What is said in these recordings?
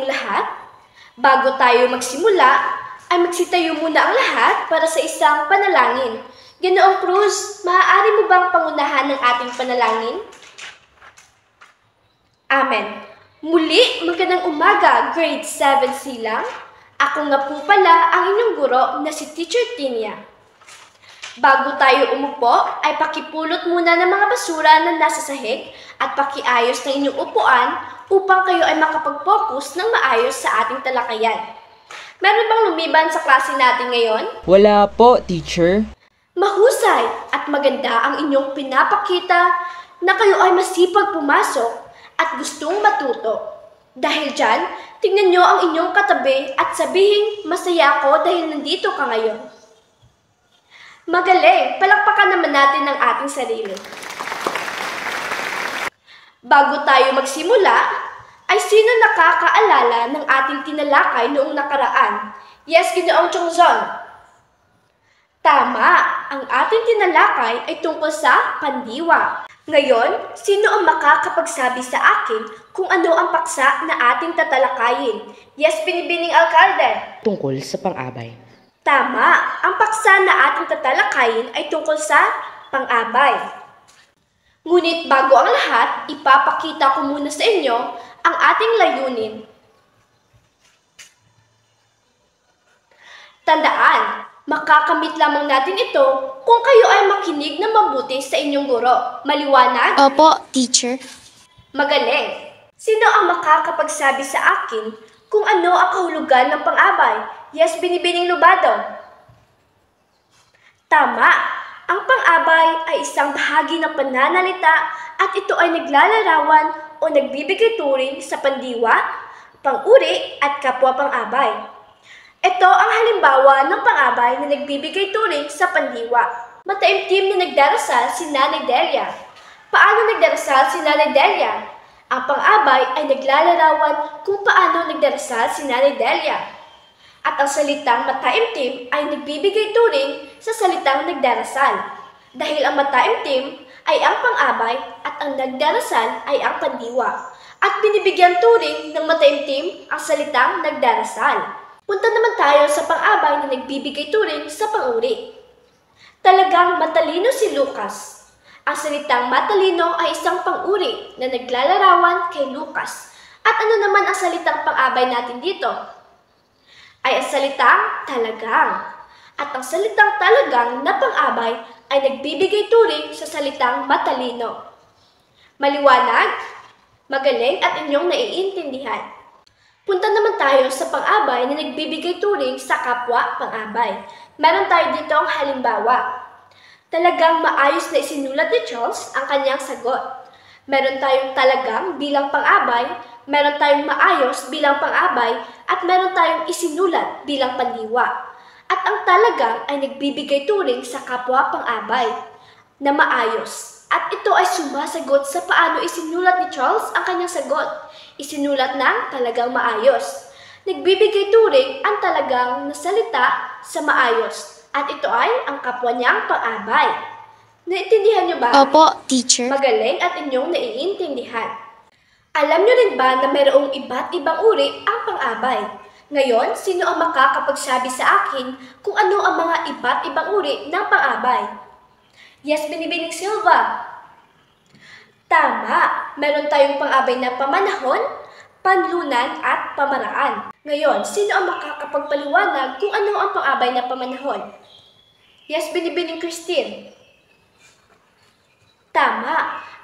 inyong lahat? Bago tayo magsimula, ay magsitayo muna ang lahat para sa isang panalangin. Ginoong Cruz, maaari mo bang pangunahan ng ating panalangin? Amen. Muli, magandang umaga, grade 7 silang. Ako nga po pala ang inyong guro na si Teacher Tinia. Bago tayo umupo, ay pakipulot muna ng mga basura na nasa sahig at pakiayos ng inyong upuan upang kayo ay makapag-focus ng maayos sa ating talakayan. Meron bang lumiban sa klase natin ngayon? Wala po, teacher. Mahusay at maganda ang inyong pinapakita na kayo ay masipag pumasok at gustong matuto. Dahil dyan, tingnan nyo ang inyong katabi at sabihin, masaya ako dahil nandito ka ngayon. Magaling! Palakpakan naman natin ang ating sarili. Bago tayo magsimula, ay sino nakakaalala ng ating tinalakay noong nakaraan? Yes, Ginoong Chongzon. Tama! Ang ating tinalakay ay tungkol sa pandiwa. Ngayon, sino ang makakapagsabi sa akin kung ano ang paksa na ating tatalakayin? Yes, Binibining Alkalde. Tungkol sa pang-abay. Tama! Ang paksa na ating tatalakayin ay tungkol sa pang-abay. Ngunit bago ang lahat, ipapakita ko muna sa inyo ang ating layunin. Tandaan, makakamit lamang natin ito kung kayo ay makinig na mabuti sa inyong guro. Maliwanag? Opo, teacher. Magaling! Sino ang makakapagsabi sa akin kung ano ang kahulugan ng pang-abay? Yes, Binibining Lubado. Tama! Ang pang-abay ay isang bahagi ng pananalita at ito ay naglalarawan o nagbibigay turing sa pandiwa, pang-uri at kapwa pang-abay. Ito ang halimbawa ng pang-abay na nagbibigay turing sa pandiwa. Mataimtim na nagdarasal si Nanay Delia. Paano nagdarasal si Nanay Delia? Ang pang-abay ay naglalarawan kung paano nagdarasal si Nanay Delia. At ang salitang mataimtim ay nagbibigay turing sa salitang nagdarasal. Dahil ang mataimtim ay ang pang-abay at ang nagdarasal ay ang pandiwa. At binibigyan turing ng mataimtim ang salitang nagdarasal. Punta naman tayo sa pang-abay na nagbibigay turing sa pang-uri. Talagang matalino si Lucas. Ang salitang matalino ay isang pang-uri na naglalarawan kay Lucas. At ano naman ang salitang pang-abay natin dito? Ay ang salitang talagang. At ang salitang talagang na pang-abay ay nagbibigay turing sa salitang matalino. Maliwanag, magaling at inyong naiintindihan. Punta naman tayo sa pang-abay na nagbibigay turing sa kapwa pang-abay. Meron tayo dito ang halimbawa. Talagang maayos na isinulat ni Charles ang kanyang sagot. Meron tayong talagang bilang pang-abay, meron tayong maayos bilang pang-abay, at meron tayong isinulat bilang pandiwa. At ang talagang ay nagbibigay turing sa kapwa pang-abay na maayos. At ito ay sumasagot sa paano isinulat ni Charles ang kanyang sagot. Isinulat ng talagang maayos. Nagbibigay turing ang talagang nasalita sa maayos. At ito ay ang kapwa niyang pang-abay. Naintindihan niyo ba? Opo, teacher. Magaling at inyong naiintindihan. Alam niyo rin ba na mayroong iba't ibang uri ang pang-abay? Ngayon, sino ang makakapagsabi sa akin kung ano ang mga iba't ibang uri ng pang-abay? Yes, Binibining Silva. Tama, meron tayong pang-abay na pamanahon, panlunan at pamaraan. Ngayon, sino ang makakapagpaliwanag kung ano ang pang-abay na pamanahon? Yes, Binibining Christine. Tama,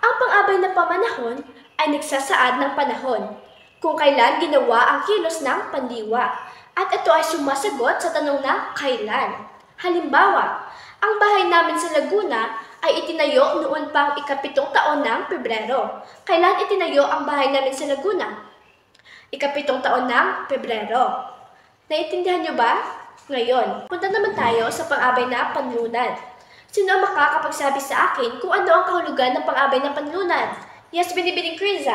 ang pang-abay na pamanahon ay nagsasaad ng panahon, kung kailan ginawa ang kilos ng pandiwa, at ito ay sumasagot sa tanong na kailan. Halimbawa, ang bahay namin sa Laguna ay itinayo noon pang ika-7 taon ng Pebrero. Kailan itinayo ang bahay namin sa Laguna? Ika-7 taon ng Pebrero. Naiintindihan niyo ba? Ngayon, punta naman tayo sa pang-abay na panlunan. Sino ang makakapagsabi sa akin kung ano ang kahulugan ng pang-abay na panlunan? Yes, Binibining Criza.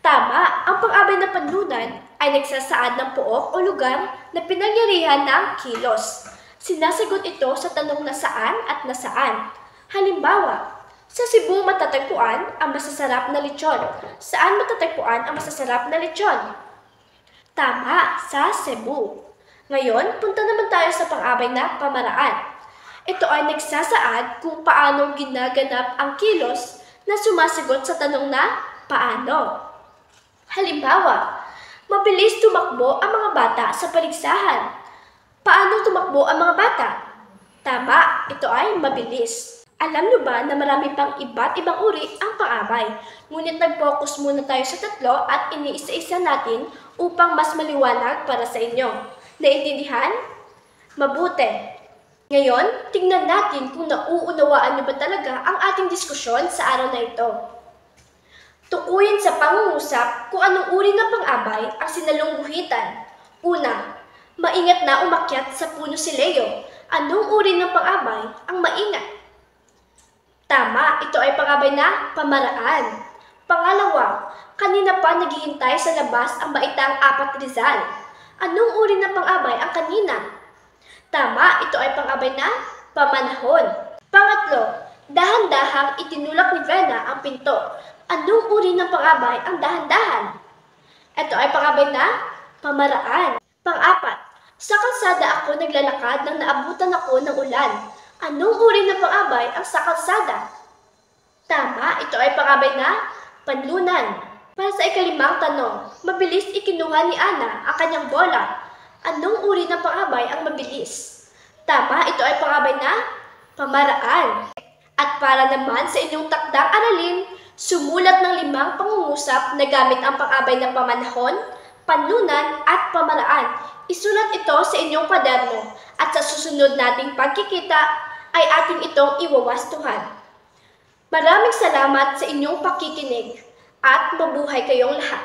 Tama, ang pang-abay na panlunan ay nagsasaad ng pook o lugar na pinangyarihan ng kilos. Sinasagot ito sa tanong nasaan at nasaan. Halimbawa, Sa Cebu matatagpuan ang masasarap na lechon. Saan matatagpuan ang masasarap na lechon? Tama, sa Cebu. Ngayon, punta naman tayo sa pang-abay na pamaraan. Ito ay nagsasaad kung paano ginaganap ang kilos na sumasagot sa tanong na paano. Halimbawa, mabilis tumakbo ang mga bata sa paligsahan. Paano tumakbo ang mga bata? Tama, ito ay mabilis. Alam niyo ba na marami pang iba't ibang uri ang pang-abay? Ngunit nag-focus muna tayo sa tatlo at iniisa-isa natin upang mas maliwanag para sa inyo. Naintindihan? Mabuti. Ngayon, tingnan natin kung nauunawaan niyo ba talaga ang ating diskusyon sa araw na ito. Tukuyin sa pangungusap kung anong uri ng pang-abay ang sinalungguhitan. Una, maingat na umakyat sa puno si Leo. Anong uri ng pang-abay ang maingat? Tama, ito ay pang-abay na pamaraan. Pangalawa, kanina pa naghihintay sa labas ang baitang Apat Rizal. Anong uri ng pang-abay ang kanina? Tama, ito ay pang-abay na pamanahon. Pangatlo, dahan-dahang itinulak ni Vena ang pinto. Anong uri ng pang-abay ang dahan-dahan? Ito ay pang-abay na pamaraan. Pang-apat, sa kalsada ako naglalakad nang naabutan ako ng ulan. Anong uri ng pang-abay ang sa kalsada? Tama, ito ay pang-abay na panlunan. Para sa ikalimang tanong, mabilis ikinuha ni Ana ang kanyang bola. Anong uri ng pang-abay ang mabilis? Tama, ito ay pang-abay na pamaraan. At para naman sa inyong takdang aralin, sumulat ng 5 pangungusap na gamit ang pang-abay na pamanahon, panlunan at pamaraan. Isulat ito sa inyong kwaderno at sa susunod nating pagkikita ay ating itong iwawastuhan. Maraming salamat sa inyong pakikinig at mabuhay kayong lahat.